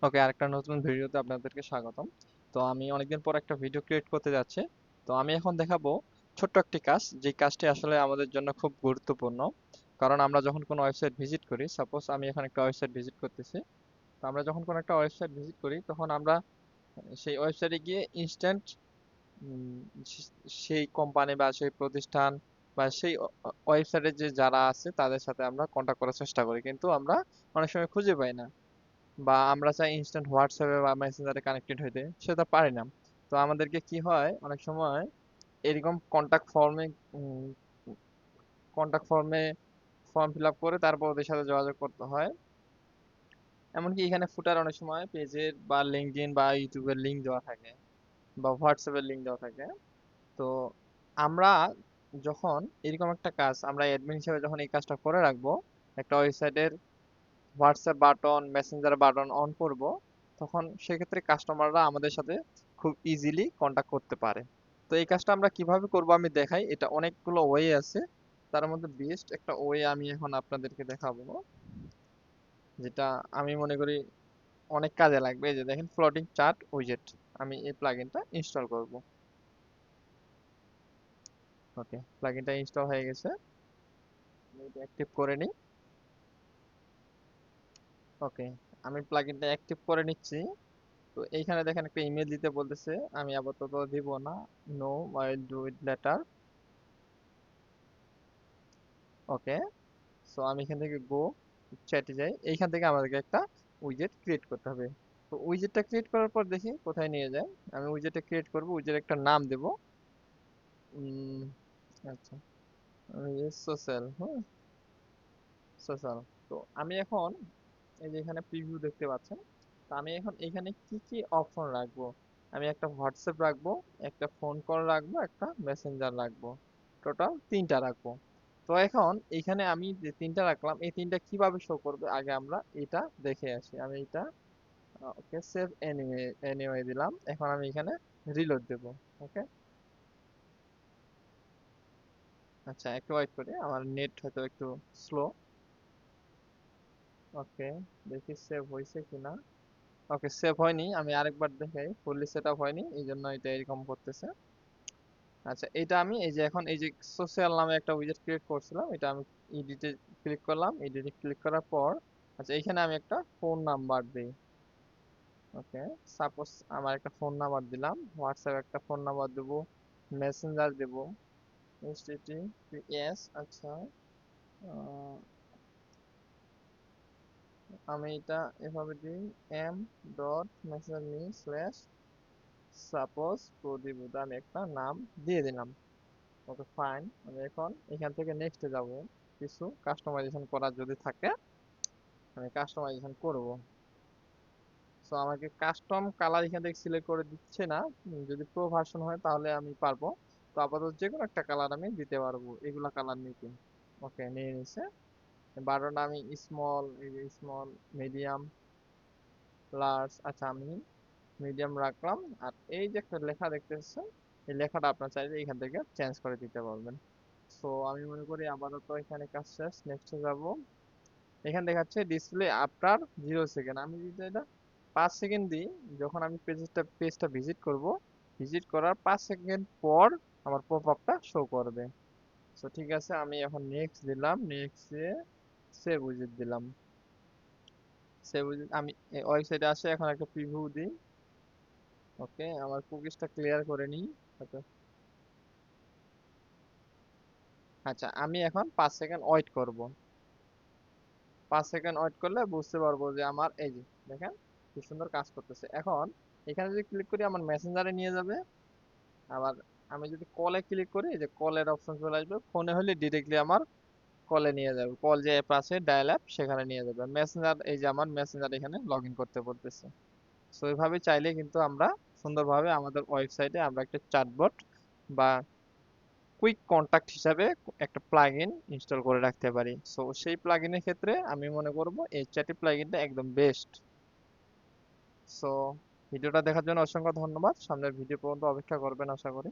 ওকে, আরেকটা নতুন ভিডিওতে আপনাদেরকে স্বাগতম। তো আমি অনেকদিন পর একটা ভিডিও ক্রিয়েট করতে যাচ্ছি। তো আমি এখন দেখাবো ছোট্ট একটি কাজ, যে কাজটি আসলে আমাদের জন্য খুব গুরুত্বপূর্ণ। কারণ আমরা যখন কোনো ওয়েবসাইট ভিজিট করি, সাপোজ আমি এখন একটা ওয়েবসাইট ভিজিট করতেছি। তো আমরা যখন কোনো একটা ওয়েবসাইট ভিজিট করি, তখন আমরা সেই ওয়েবসাইটে গিয়ে ইনস্ট্যান্ট সেই কোম্পানি বা সেই প্রতিষ্ঠান বা সেই ওয়েবসাইটে যে যারা আছে তাদের সাথে আমরা কন্ট্যাক্ট করার চেষ্টা করি, কিন্তু আমরা অনেক সময় খুঁজে পাই না। বা আমরা চাই ইনস্ট্যান্ট হোয়াটসঅ্যাপে বা মেসেঞ্জারে কানেক্টেড হইতে, সেটা পারি না। তো আমাদেরকে কি হয়, অনেক সময় এরকম কন্টাক্ট ফর্মে ফর্ম ফিল আপ করে তারপর ওদের সাথে যোগাযোগ করতে হয়। এমনকি এখানে ফুটার অনেক সময় পেজের বা লিঙ্কডইন বা ইউটিউবের লিঙ্ক দেওয়া থাকে বা হোয়াটসঅ্যাপের লিঙ্ক দেওয়া থাকে। তো আমরা যখন এরকম একটা কাজ, আমরা অ্যাডমিন হিসেবে যখন এই কাজটা করে রাখবো, একটা ওয়েবসাইটের WhatsApp button, Messenger button on করব, তখন সেক্ষেত্রে কাস্টমাররা আমাদের সাথে খুব ইজিলি কন্টাক্ট করতে পারে। তো এই কাজটা আমরা কিভাবে করব আমি দেখাই। এটা অনেকগুলো ওয়ে আছে, তার মধ্যে বেস্ট একটা ওয়ে আমি এখন আপনাদেরকে দেখাবো, যেটা আমি মনে করি অনেক কাজে লাগবে। এই যে দেখেন, ফ্লোটিং চার্ট উইজেট, আমি এই প্লাগইনটা ইনস্টল করব। ওকে, প্লাগইনটা ইনস্টল হয়ে গেছে, আমি এটা অ্যাক্টিভ করে নিই। ওকে, আমি প্লাগইনটা অ্যাক্টিভ করে নিচ্ছি। তো এইখানে দেখেন একটা ইমেল দিতে বলতেছে, আমি আপাতত দিব না। No, I will do it later. Okay, so আমি এখান থেকে গো চ্যাটে যাই। এইখান থেকে আমাদেরকে একটা উইজেট ক্রিয়েট করতে হবে। তো উইজেটটা ক্রিয়েট করার পর দেখি কোথায় নিয়ে যায়। আমি উইজেটটা ক্রিয়েট করব, উইজেট একটা নাম দেব। উম, আচ্ছা, আমি সোশ্যাল, হ্যাঁ, সোশ্যাল। তো আমি এখন এই যে এখানে প্রিভিউ দেখতে পাচ্ছেন। তো আমি এখন এখানে কি কি অপশন রাখবো, আমি একটা হোয়াটসঅ্যাপ রাখবো, একটা ফোন কল রাখবো, একটা মেসেঞ্জার রাখবো, টোটাল তিনটা রাখবো। তো এখন এখানে আমি যে তিনটা রাখলাম, এই তিনটা কিভাবে শো করবে আগে আমরা এটা দেখে আসি। আমি এটা ওকে সেভ এনিওয়ে এনিওয়ে দিলাম। এখন আমি এখানে রিলোড দেব। ওকে, আচ্ছা একটু ওয়েট করি, আমার নেট হয়তো একটু স্লো। ওকে, দেখি সেভ হয়েছে কিনা। ওকে, সেভ হয়নি, আমি আরেকবার দেখাই। ফুললি সেট আপ হয়নি, এই জন্য এটা এরকম করতেছে। আচ্ছা, এটা আমি এই যে এখন এই যে সোশ্যাল নামে একটা উইজেট ক্রিয়েট করছিলাম, এটা আমি এডিটে ক্লিক করলাম। এডিটে ক্লিক করার পর আচ্ছা, এখানে আমি একটা ফোন নাম্বার দিই। ওকে, সাপোজ আমার একটা ফোন নাম্বার দিলাম, হোয়াটসঅ্যাপ একটা ফোন নাম্বার দেবো, মেসেঞ্জার দেবো HTTPS। আচ্ছা, আহ, আমি এটা এভাবে দিই, m dot messenger me slash suppose Pradeep, আমি একটা নাম দিয়ে দিলাম। ওকে ফাইন, আমি এখন এখান থেকে নেক্সটে যাব। কিছু কাস্টমাইজেশন করার যদি থাকে আমি কাস্টমাইজেশন করব। সো আমাকে কাস্টম কালার এখান থেকে সিলেক্ট করে দিচ্ছে না। যদি প্রো ভার্সন হয় তাহলে আমি পারবো। তো আপাতত যে কোনো একটা কালার আমি দিতে পারবো, এগুলা কালার নিতে। ওকে, নিয়ে নিছে। বাটনটা আমি স্মল, এই যে স্মল, মিডিয়াম, লার্জ। আচ্ছা, আমি মিডিয়াম রাখলাম। আর এই যে একটা লেখা দেখতেছেন, এই লেখাটা আপনার চাইলে এখান থেকে চেঞ্জ করে দিতে পারবেন। সো আমি মনে করি আপাতত এখানে কাজ শেষ, নেক্সটে যাব। এখানে দেখাচ্ছে ডিসপ্লে আফটার 0 সেকেন্ড, আমি যদি এটা 5 সেকেন্ড দিই, যখন আমি পেজটা ভিজিট করব, ভিজিট করার 5 সেকেন্ড পর আমার পপ আপটা শো করবে। সো ঠিক আছে, আমি এখন নেক্সট দিলাম, নেক্সট দিয়ে সেভ উইজেট দিলাম। সেভ উইজেট আমি ওয়েবসাইটে আসে এখন একটা প্রিভিউ দিই। ওকে, আমার কুকিজটা ক্লিয়ার করে নিই। আচ্ছা, আচ্ছা, আমি এখন 5 সেকেন্ড ওয়েট করব। 5 সেকেন্ড ওয়েট করলে বুঝতে পারবো যে আমার এই যে দেখেন কি সুন্দর কাজ করতেছে। এখন এখানে যদি ক্লিক করি আমার মেসেঞ্জারে নিয়ে যাবে। আবার আমি যদি কলে ক্লিক করি, এই যে কলের অপশন চলে আসবে, ফোনে হলে ডিরেক্টলি আমার কলে নিয়ে যাবে। কল যে অ্যাপ আছে ডায়াল অ্যাপ, সেখানে নিয়ে যাবে। মেসেঞ্জার, এই যে আমার মেসেঞ্জার এখানে লগ ইন করতে বলতেছে। সো এইভাবে চাইলে কিন্তু আমরা সুন্দরভাবে আমাদের ওয়েবসাইটে আমরা একটা চ্যাটবট বা কুইক কন্টাক্ট হিসাবে একটা প্লাগইন ইনস্টল করে রাখতে পারি। সো সেই প্লাগইনের ক্ষেত্রে আমি মনে করব এই চ্যাটি প্লাগইনটা একদম বেস্ট। সো ভিডিওটা দেখার জন্য অসংখ্য ধন্যবাদ। সামনের ভিডিও পর্যন্ত অপেক্ষা করবেন আশা করি।